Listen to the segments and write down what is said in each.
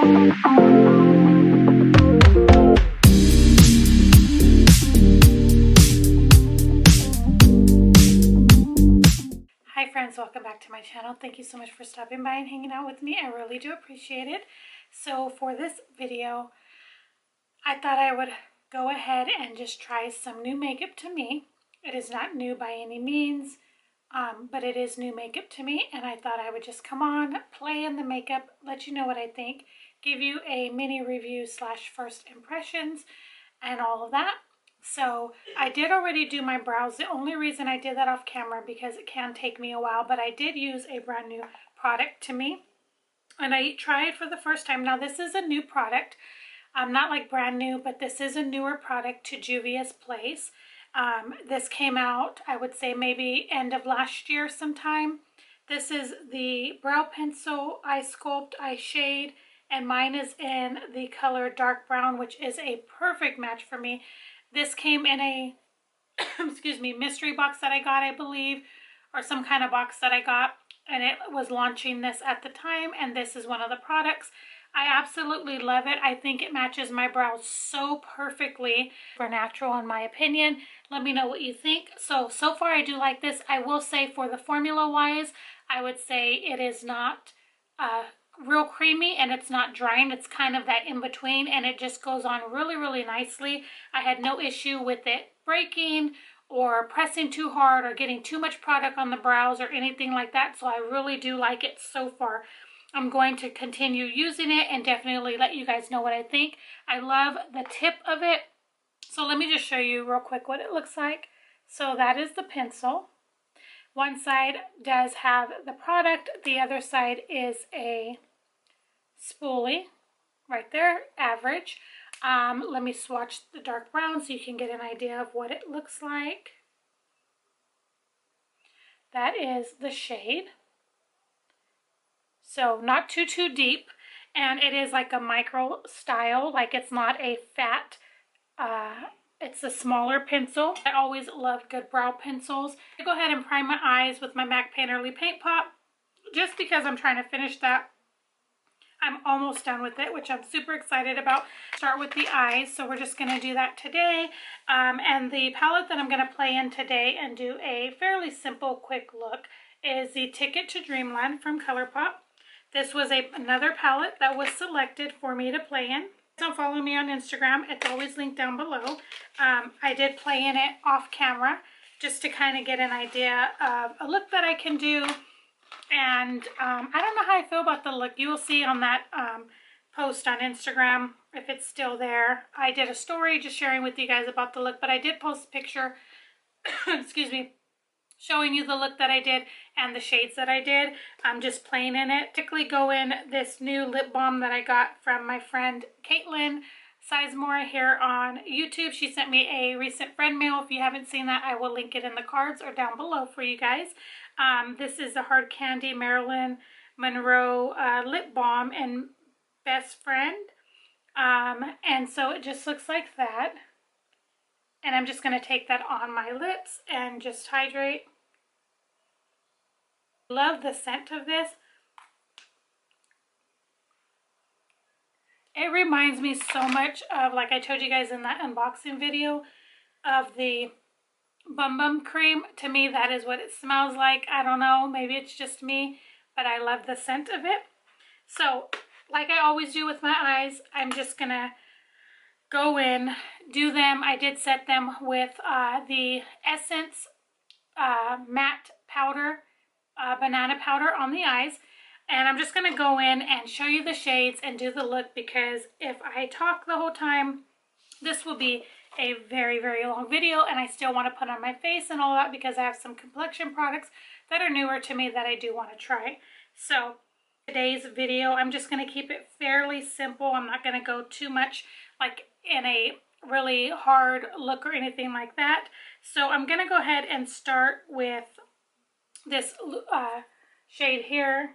Hi friends, welcome back to my channel. Thank you so much for stopping by and hanging out with me. I really do appreciate it. So for this video, I thought I would go ahead and just try some new makeup to me. It is not new by any means, but it is new makeup to me, and I thought I would just come on, play in the makeup, let you know what I think, give you a mini review slash first impressions and all of that. So I did already do my brows. The only reason I did that off camera because it can take me a while, but I did use a brand new product to me, and I tried for the first time. Now this is a new product. Not like brand new, but this is a newer product to Juvia's Place. This came out, I would say maybe end of last year sometime. This is the Brow Pencil Eye Sculpt Eye Shade, and mine is in the color dark brown, which is a perfect match for me. This came in a, excuse me, mystery box that I got, I believe, or some kind of box that I got, and it was launching this at the time, and this is one of the products. I absolutely love it. I think it matches my brows so perfectly for natural, in my opinion. Let me know what you think. So far I do like this. I will say for the formula wise, I would say it is not real creamy and it's not drying. It's kind of that in between, and it just goes on really, really nicely. I had no issue with it breaking or pressing too hard or getting too much product on the brows or anything like that. So I really do like it so far. I'm going to continue using it and definitely let you guys know what I think. I love the tip of it. So let me just show you real quick what it looks like. So that is the pencil. One side does have the product. The other side is a spoolie right there, average. Let me swatch the dark brown so you can get an idea of what it looks like. That is the shade. So not too deep, and it is like a micro style, like it's not a fat, it's a smaller pencil. I always loved good brow pencils. I go ahead and prime my eyes with my MAC Painterly Paint Pot, just because I'm trying to finish that. I'm almost done with it, which I'm super excited about. Start with the eyes, so we're just going to do that today. And the palette that I'm going to play in today and do a fairly simple, quick look is the Ticket to Dreamland from Colourpop. This was another palette that was selected for me to play in. Don't follow me on Instagram. It's always linked down below. I did play in it off camera just to kind of get an idea of a look that I can do. And I don't know how I feel about the look. You will see on that post on Instagram if it's still there. I did a story just sharing with you guys about the look, but I did post a picture, excuse me, showing you the look that I did and the shades that I did. I'm just playing in it. Particularly go in this new lip balm that I got from my friend Caitlin Sizemore here on YouTube. She sent me a recent friend mail. If you haven't seen that, I will link it in the cards or down below for you guys. This is the Hard Candy Marilyn Monroe lip balm and Best Friend. And so it just looks like that. And I'm just going to take that on my lips and just hydrate. Love the scent of this. It reminds me so much of, like I told you guys in that unboxing video, of the Bum Bum cream. To me, that is what it smells like. I don't know, maybe it's just me, but I love the scent of it. So, like I always do with my eyes, I'm just gonna go in, do them. I did set them with the Essence matte powder, banana powder on the eyes. And I'm just going to go in and show you the shades and do the look, because if I talk the whole time, this will be a very, very long video, and I still want to put on my face and all that because I have some complexion products that are newer to me that I do want to try. So today's video, I'm just going to keep it fairly simple. I'm not going to go too much like in a really hard look or anything like that. So I'm going to go ahead and start with this shade here.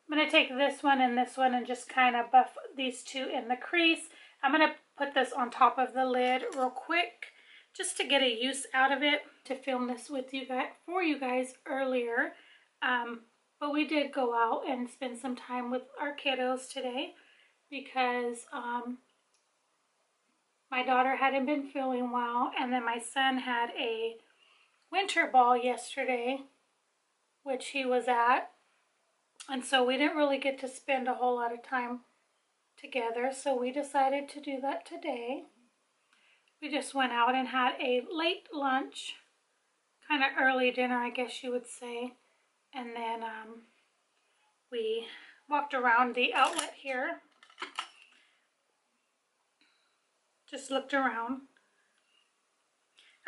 I'm going to take this one and just kind of buff these two in the crease. I'm going to put this on top of the lid real quick just to get a use out of it, to film this with you guys, for you guys earlier. But we did go out and spend some time with our kiddos today. because my daughter hadn't been feeling well, and then my son had a winter ball yesterday, which he was at, and so we didn't really get to spend a whole lot of time together, so we decided to do that today. We just went out and had a late lunch, kind of early dinner, I guess you would say, and then we walked around the outlet here, just looked around.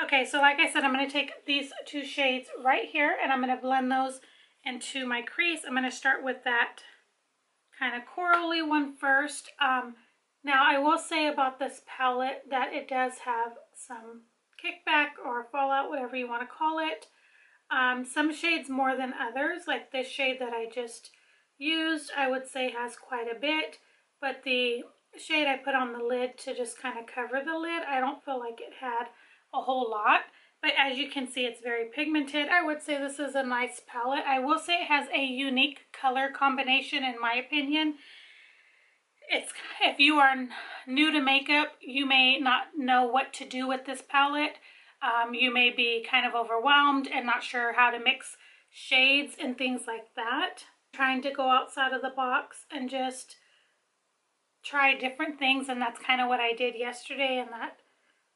Okay, so like I said, I'm going to take these two shades right here and I'm going to blend those into my crease. I'm going to start with that kind of corally one first. Now I will say about this palette that it does have some kickback or fallout, whatever you want to call it. Some shades more than others, like this shade that I just used, I would say has quite a bit, but the shade I put on the lid to just kind of cover the lid, I don't feel like it had a whole lot, but as you can see, it's very pigmented. I would say this is a nice palette. I will say it has a unique color combination in my opinion. If you are new to makeup, you may not know what to do with this palette. You may be kind of overwhelmed and not sure how to mix shades and things like that. Trying to go outside of the box and just try different things, and that's kind of what I did yesterday in that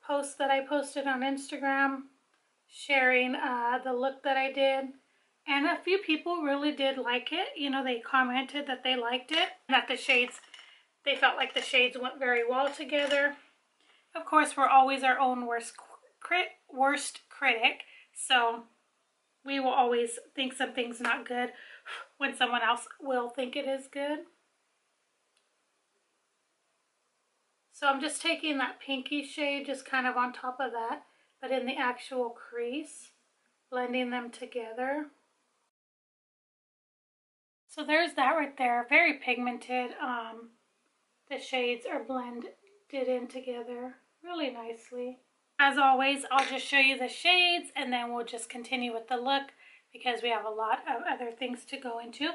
post that I posted on Instagram, sharing the look that I did. And a few people really did like it. You know, they commented that they liked it, that the shades, they felt like the shades went very well together. Of course, we're always our own worst critic, so we will always think something's not good when someone else will think it is good. So I'm just taking that pinky shade just kind of on top of that, but in the actual crease, blending them together. So there's that right there, very pigmented. The shades are blended in together really nicely. As always, I'll just show you the shades and then we'll just continue with the look because we have a lot of other things to go into.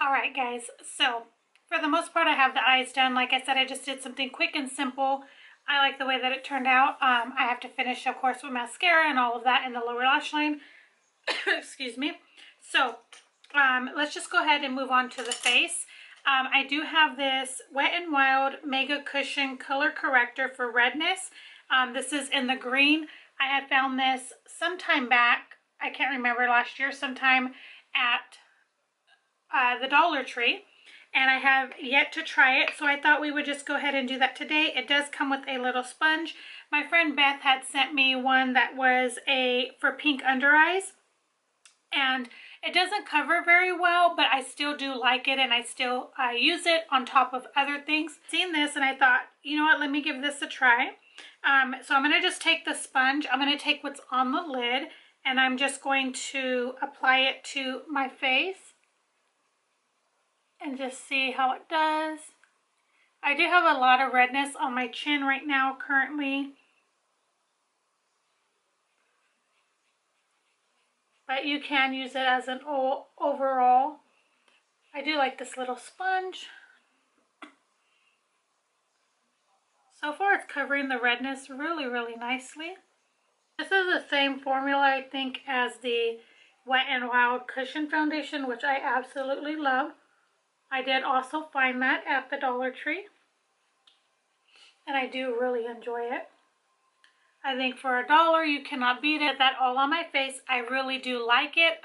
Alright guys, so for the most part I have the eyes done. Like I said, I just did something quick and simple. I like the way that it turned out. I have to finish, of course, with mascara and all of that in the lower lash line. Excuse me. So let's just go ahead and move on to the face. I do have this Wet n Wild Mega Cushion Color Corrector for redness. This is in the green. I had found this sometime back, I can't remember, last year sometime at the Dollar Tree, and I have yet to try it, so I thought we would just go ahead and do that today. It does come with a little sponge. My friend Beth had sent me one that was for pink under eyes, and it doesn't cover very well, but I still do like it, and I still use it on top of other things. Seen this and I thought, you know what, let me give this a try. So I'm going to just take the sponge, I'm going to take what's on the lid, and I'm just going to apply it to my face and just see how it does. I do have a lot of redness on my chin right now currently, but you can use it as an overall. I do like this little sponge. So far it's covering the redness really, really nicely. This is the same formula, I think, as the Wet n Wild Cushion Foundation, which I absolutely love. I did also find that at the Dollar Tree, and I do really enjoy it. I think for $1 you cannot beat it. That all on my face. I really do like it.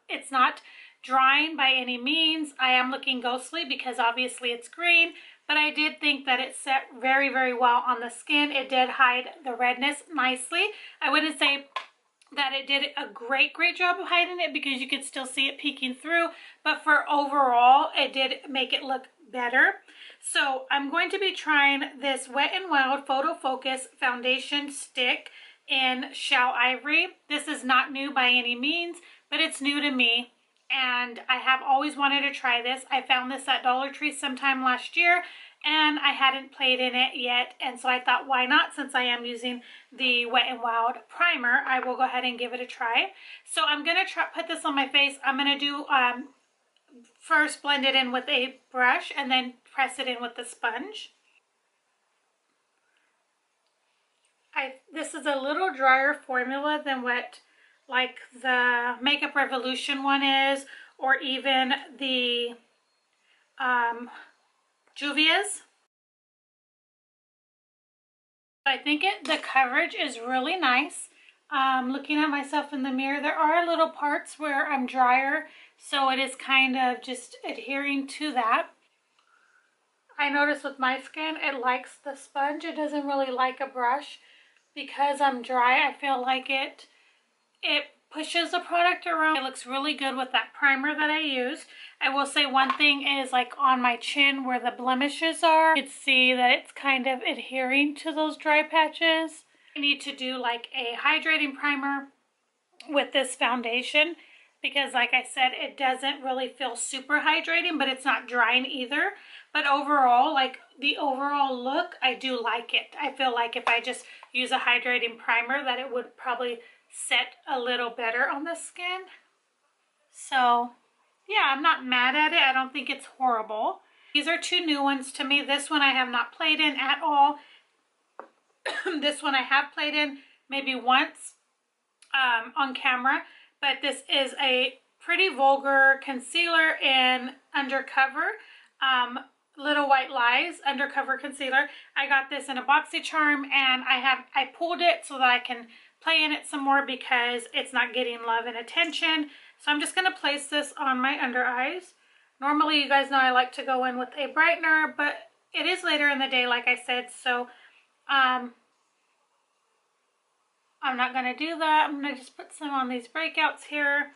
It's not drying by any means. I am looking ghostly because obviously it's green, but I did think that it set very, very well on the skin. It did hide the redness nicely. I wouldn't say that it did a great job of hiding it because you could still see it peeking through, but for overall it did make it look better. So I'm going to be trying this Wet n Wild Photo Focus foundation stick in Shell Ivory. This is not new by any means, but it's new to me, and I have always wanted to try this. I found this at Dollar Tree sometime last year, and I hadn't played in it yet, and so I thought, why not? Since I am using the Wet n Wild primer, I will go ahead and give it a try. So I'm going to put this on my face. I'm going to do first blend it in with a brush and then press it in with the sponge. This is a little drier formula than what like the Makeup Revolution one is, or even the Juvia's. I think the coverage is really nice. Looking at myself in the mirror, there are little parts where I'm drier, so it is kind of just adhering to that. I notice with my skin, it likes the sponge. It doesn't really like a brush. Because I'm dry, I feel like it pushes the product around. It looks really good with that primer that I use. I will say one thing is, like on my chin where the blemishes are, you can see that it's kind of adhering to those dry patches. I need to do like a hydrating primer with this foundation because, like I said, it doesn't really feel super hydrating, but it's not drying either. But overall, like the overall look, I do like it. I feel like if I just use a hydrating primer that it would probably set a little better on the skin. So yeah, I'm not mad at it. I don't think it's horrible. These are two new ones to me. This one I have not played in at all. This one I have played in maybe once on camera, but this is a pretty vulgar concealer in Undercover. Little White Lies Undercover Concealer. I got this in a BoxyCharm, and I pulled it so that I can play in it some more because it's not getting love and attention. So I'm just going to place this on my under eyes. Normally, you guys know I like to go in with a brightener, but it is later in the day, like I said, so I'm not going to do that. I'm going to just put some on these breakouts here.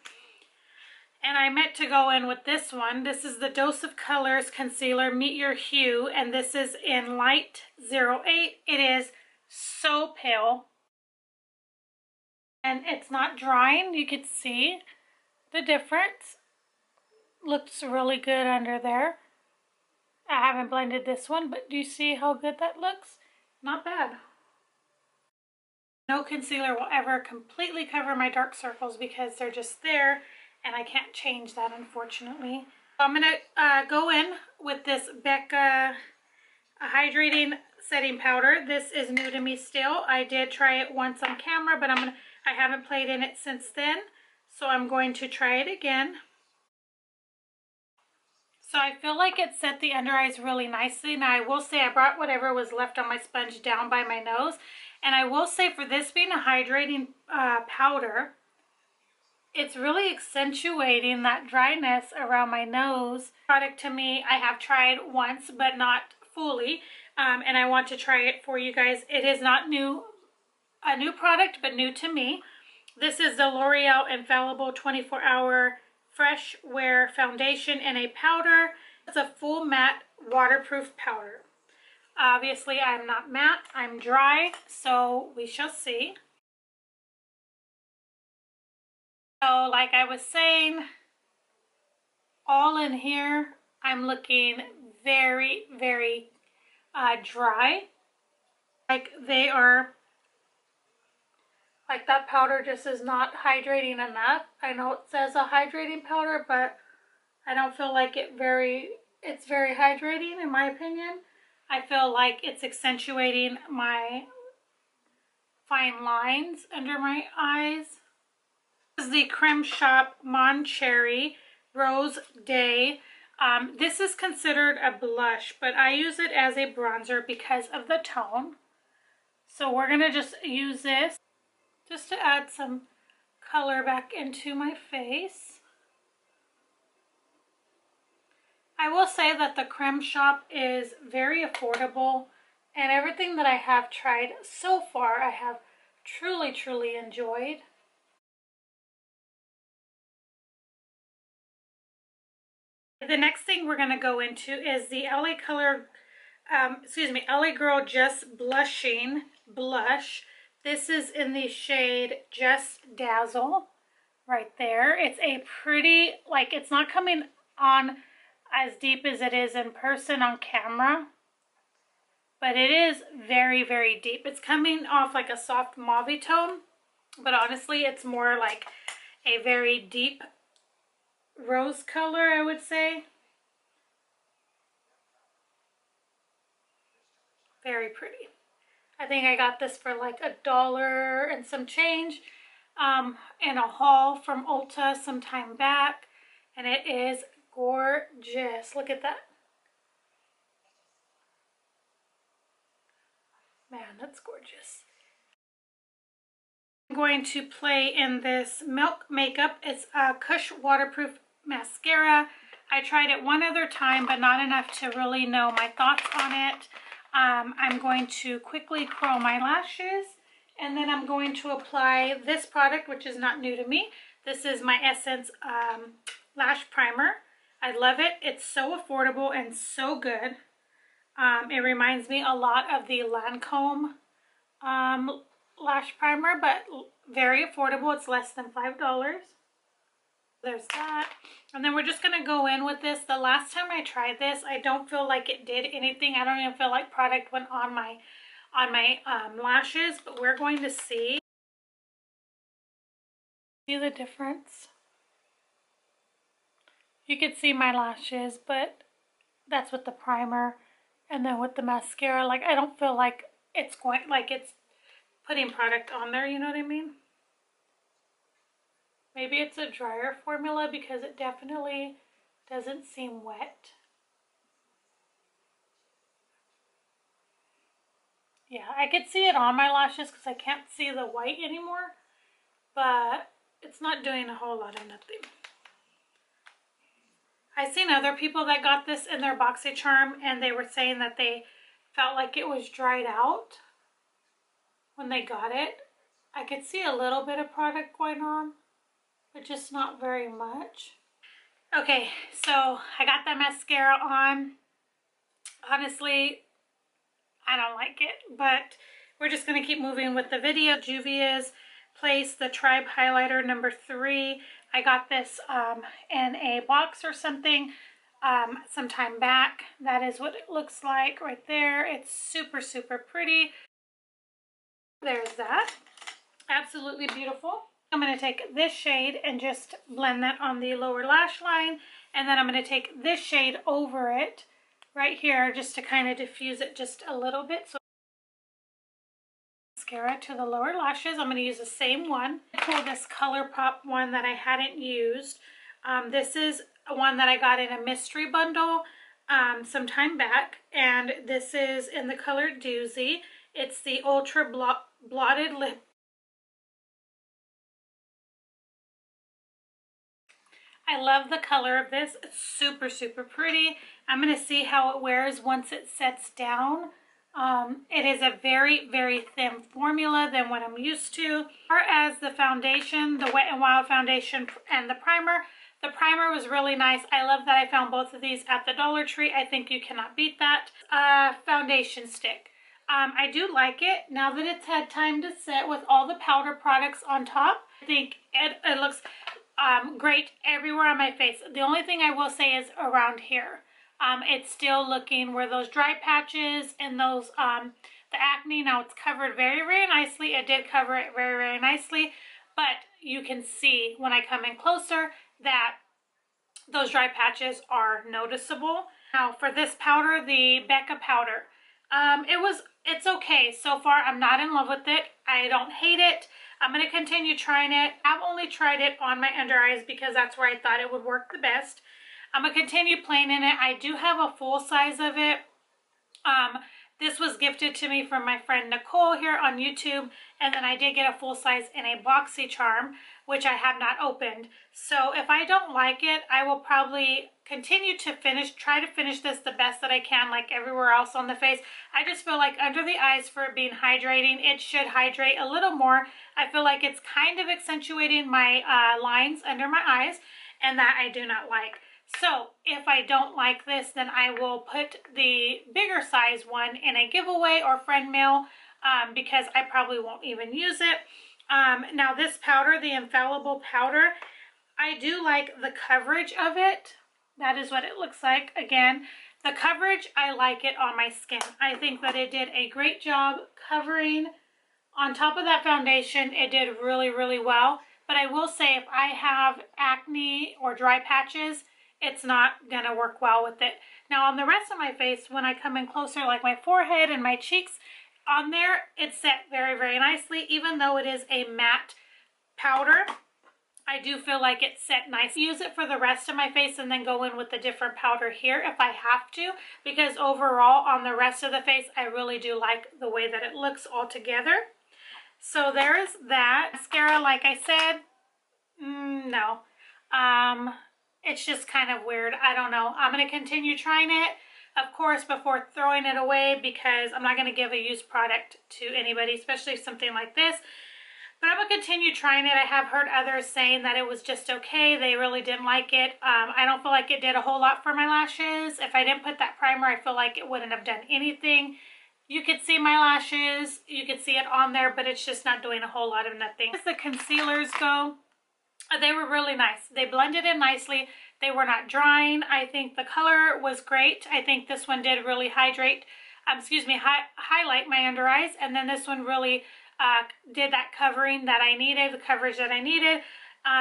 And I meant to go in with this one. This is the Dose of Colors Concealer Meet Your Hue, and this is in Light 08. It is so pale, and it's not drying. You can see the difference. Looks really good under there. I haven't blended this one, but do you see how good that looks? Not bad. No concealer will ever completely cover my dark circles because they're just there, and I can't change that, unfortunately. So I'm going to go in with this Becca Hydrating Setting Powder. This is new to me still. I did try it once on camera, but I haven't played in it since then. So I'm going to try it again. So I feel like it set the under eyes really nicely. Now I will say I brought whatever was left on my sponge down by my nose. And I will say, for this being a hydrating powder, it's really accentuating that dryness around my nose. Product to me, I have tried once, but not fully. And I want to try it for you guys. It is not a new product, but new to me. This is the L'Oreal Infallible 24-Hour Fresh Wear Foundation in a powder. It's a full matte waterproof powder. Obviously, I'm not matte, I'm dry, so we shall see. So, like I was saying, all in here, I'm looking very, very dry. Like they are, like that powder just is not hydrating enough. I know it says a hydrating powder, but I don't feel like it's very hydrating in my opinion. I feel like it's accentuating my fine lines under my eyes. This is the Creme Shop Mon Cherry Rose Day. This is considered a blush, but I use it as a bronzer because of the tone. So we're going to just use this just to add some color back into my face. I will say that the Creme Shop is very affordable, and everything that I have tried so far I have truly, truly enjoyed. The next thing we're going to go into is the LA Girl Just Blushing Blush. This is in the shade Just Dazzle right there. It's a pretty, like, it's not coming on as deep as it is in person on camera, but it is very, very deep. It's coming off like a soft mauve tone, but honestly, it's more like a very deep rose color, I would say. Very pretty. I think I got this for like $1 and some change in a haul from Ulta some time back, and it is gorgeous. Look at that. Man, that's gorgeous. I'm going to play in this Milk Makeup. It's a Kush Waterproof Mascara. I tried it one other time, but not enough to really know my thoughts on it. I'm going to quickly curl my lashes, and then I'm going to apply this product, which is not new to me. This is my Essence Lash Primer. I love it. It's so affordable and so good. It reminds me a lot of the Lancome lash primer, but very affordable. It's less than $5. There's that. And then we're just going to go in with this. The last time I tried this, I don't feel like it did anything. I don't even feel like product went on my lashes, but we're going to see. See the difference? You can see my lashes, but that's with the primer. And then with the mascara, like, I don't feel like it's going, like it's putting product on there, you know what I mean? Maybe it's a drier formula because it definitely doesn't seem wet. Yeah, I could see it on my lashes because I can't see the white anymore, but it's not doing a whole lot of nothing. I've seen other people that got this in their BoxyCharm, and they were saying that they felt like it was dried out when they got it. I could see a little bit of product going on, but just not very much. Okay, so I got that mascara on. Honestly, I don't like it, but we're just going to keep moving with the video. Juvia's Place, the Tribe Highlighter number 3. I got this in a box or something some time back. That is what it looks like right there. It's super, super pretty. There's that. Absolutely beautiful. I'm going to take this shade and just blend that on the lower lash line. And then I'm going to take this shade over it right here just to kind of diffuse it just a little bit. So mascara to the lower lashes. I'm going to use the same one. I pulled this Colourpop one that I hadn't used. This is one that I got in a mystery bundle some time back. And this is in the color Doozy. It's the Ultra Blotted Lip. I love the color of this. It's super, super pretty. I'm going to see how it wears once it sets down. It is a very, very thin formula than what I'm used to. As far as the foundation, the Wet n Wild foundation and the primer was really nice. I love that I found both of these at the Dollar Tree. I think you cannot beat that. Foundation stick. I do like it. Now that it's had time to set with all the powder products on top, I think it looks great everywhere on my face. The only thing I will say is around here. It's still looking where those dry patches and those, the acne, now it's covered very, very nicely. It did cover it very, very nicely, but you can see when I come in closer that those dry patches are noticeable. Now for this powder, the Becca powder, it's okay. So far, I'm not in love with it. I don't hate it. I'm going to continue trying it. I've only tried it on my under eyes because that's where I thought it would work the best. I'm going to continue playing in it. I do have a full size of it. This was gifted to me from my friend Nicole here on YouTube. And then I did get a full size in a BoxyCharm, which I have not opened. So if I don't like it, I will probably continue to try to finish this the best that I can, like everywhere else on the face. I just feel like under the eyes, for it being hydrating, it should hydrate a little more. I feel like it's kind of accentuating my lines under my eyes, and that I do not like. So if I don't like this, then I will put the bigger size one in a giveaway or friend mail because I probably won't even use it. Now this powder, the Infallible powder, I do like the coverage of it. That is what it looks like. Again, the coverage, I like it on my skin. I think that it did a great job covering on top of that foundation. It did really, really well. But I will say, if I have acne or dry patches, it's not gonna work well with it. Now on the rest of my face, when I come in closer, like my forehead and my cheeks, on there, it's set very, very nicely. Even though it is a matte powder, I do feel like it's set nice. Use it for the rest of my face and then go in with a different powder here if I have to, because overall on the rest of the face, I really do like the way that it looks all together. So there's that. Mascara, like I said, no. It's just kind of weird. I don't know. I'm going to continue trying it, of course, before throwing it away, because I'm not going to give a used product to anybody, especially something like this. But I'm going to continue trying it. I have heard others saying that it was just okay. They really didn't like it. I don't feel like it did a whole lot for my lashes. If I didn't put that primer, I feel like it wouldn't have done anything. You could see my lashes. You could see it on there, but it's just not doing a whole lot of nothing. As the concealers go, they were really nice. They blended in nicely. They were not drying. I think the color was great. I think this one did really highlight my under eyes, and then this one really did that covering that I needed, the coverage that I needed.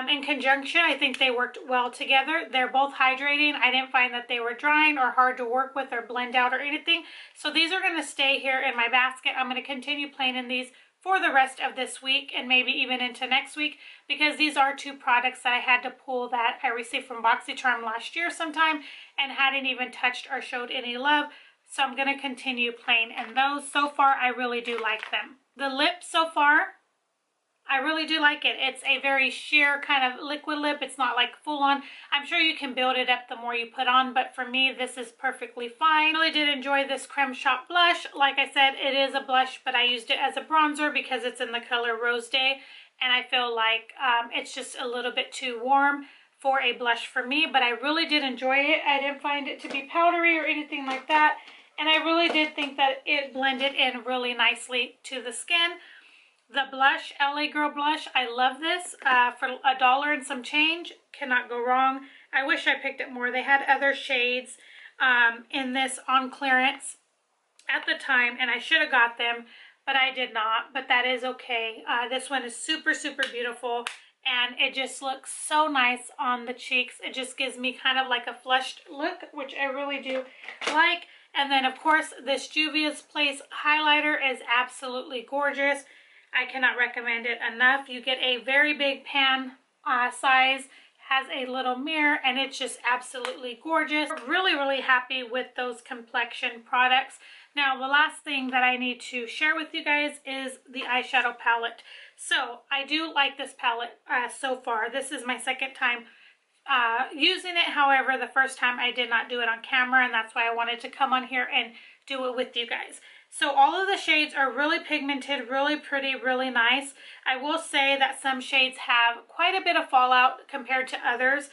In conjunction, I think they worked well together. They're both hydrating. I didn't find that they were drying or hard to work with or blend out or anything. So these are going to stay here in my basket. I'm going to continue playing in these for the rest of this week and maybe even into next week, because these are two products that I had to pull that I received from BoxyCharm last year sometime and hadn't even touched or showed any love. So I'm going to continue playing in those. So far, I really do like them. The lip so far, I really do like it. It's a very sheer kind of liquid lip. It's not like full on. I'm sure you can build it up the more you put on, but for me, this is perfectly fine. I really did enjoy this Creme Shop blush. Like I said, it is a blush, but I used it as a bronzer because it's in the color Rose Day, and I feel like it's just a little bit too warm for a blush for me, but I really did enjoy it. I didn't find it to be powdery or anything like that, and I really did think that it blended in really nicely to the skin. The blush, LA Girl blush, I love this. For $1 and some change, cannot go wrong. I wish I picked it more. They had other shades in this on clearance at the time, and I should have got them, but I did not. But that is okay. This one is super, super beautiful, and it just looks so nice on the cheeks. It just gives me kind of like a flushed look, which I really do like. And then, of course, this Juvia's Place highlighter is absolutely gorgeous. I cannot recommend it enough. You get a very big pan size, has a little mirror, and it's just absolutely gorgeous. Really, really happy with those complexion products. Now, the last thing that I need to share with you guys is the eyeshadow palette. So, I do like this palette so far. This is my second time using it. However, the first time I did not do it on camera, and that's why I wanted to come on here and do it with you guys. So all of the shades are really pigmented, really pretty, really nice. I will say that some shades have quite a bit of fallout compared to others,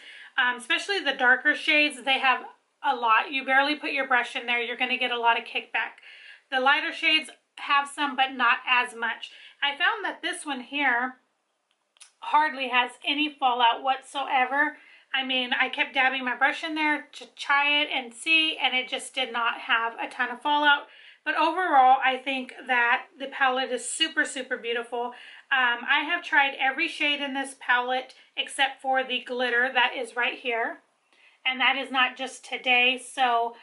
especially the darker shades. They have a lot. You barely put your brush in there, you're going to get a lot of kickback. The lighter shades have some, but not as much. I found that this one here hardly has any fallout whatsoever. I mean, I kept dabbing my brush in there to try it and see, and it just did not have a ton of fallout. But overall, I think that the palette is super, super beautiful. I have tried every shade in this palette except for the glitter that is right here. And that is not just today. So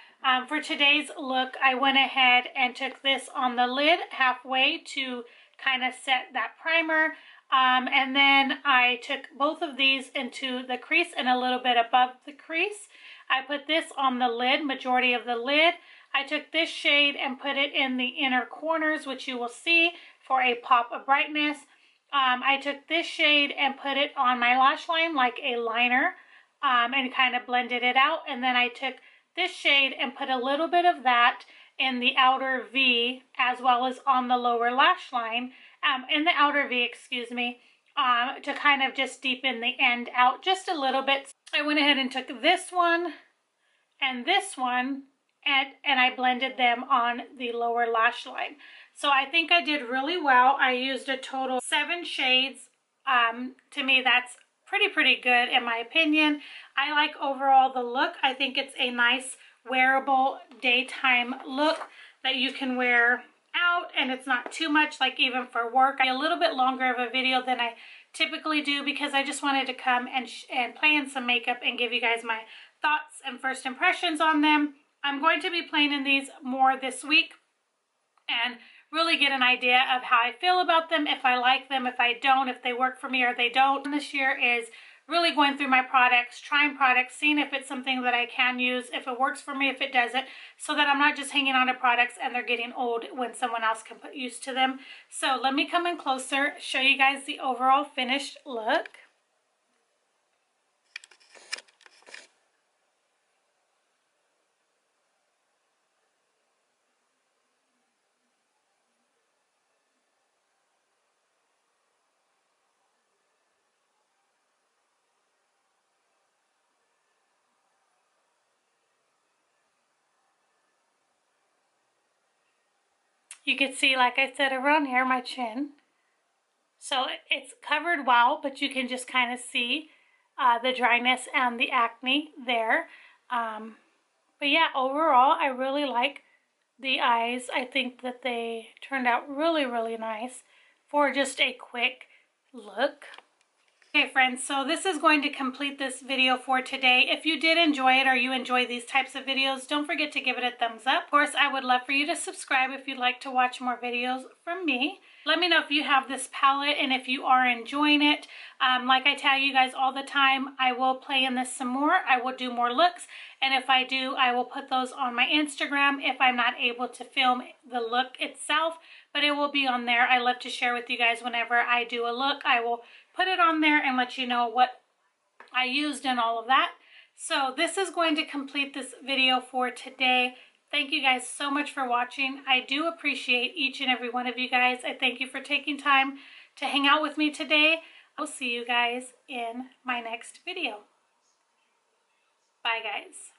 for today's look, I went ahead and took this on the lid halfway to kind of set that primer. And then I took both of these into the crease and a little bit above the crease. I put this on the lid, majority of the lid. I took this shade and put it in the inner corners, which you will see for a pop of brightness. I took this shade and put it on my lash line like a liner and kind of blended it out. And then I took this shade and put a little bit of that in the outer V as well as on the lower lash line, in the outer V, excuse me, to kind of just deepen the end out just a little bit. I went ahead and took this one and this one, and I blended them on the lower lash line. So I think I did really well. I used a total 7 shades. To me, that's pretty good in my opinion. I like overall the look. I think it's a nice wearable daytime look that you can wear out, and it's not too much, like even for work. A little bit longer of a video than I typically do because I just wanted to come and play in some makeup and give you guys my thoughts and first impressions on them. I'm going to be playing in these more this week and really get an idea of how I feel about them, if I like them, if I don't, if they work for me or they don't. And this year is really going through my products, trying products, seeing if it's something that I can use, if it works for me, if it doesn't, so that I'm not just hanging on to products and they're getting old when someone else can put use to them. So let me come in closer, show you guys the overall finished look. You can see, like I said, around here, my chin. So it's covered well, but you can just kind of see the dryness and the acne there. But yeah, overall, I really like the eyes. I think that they turned out really nice for just a quick look. Okay friends, so this is going to complete this video for today. If you did enjoy it or you enjoy these types of videos, don't forget to give it a thumbs up. Of course, I would love for you to subscribe if you'd like to watch more videos from me. Let me know if you have this palette and if you are enjoying it. Like I tell you guys all the time, I will play in this some more. I will do more looks, and if I do, I will put those on my Instagram if I'm not able to film the look itself, but it will be on there. I love to share with you guys whenever I do a look. I will put it on there and let you know what I used and all of that. So this is going to complete this video for today. Thank you guys so much for watching. I do appreciate each and every one of you guys. I thank you for taking time to hang out with me today. I'll see you guys in my next video. Bye guys.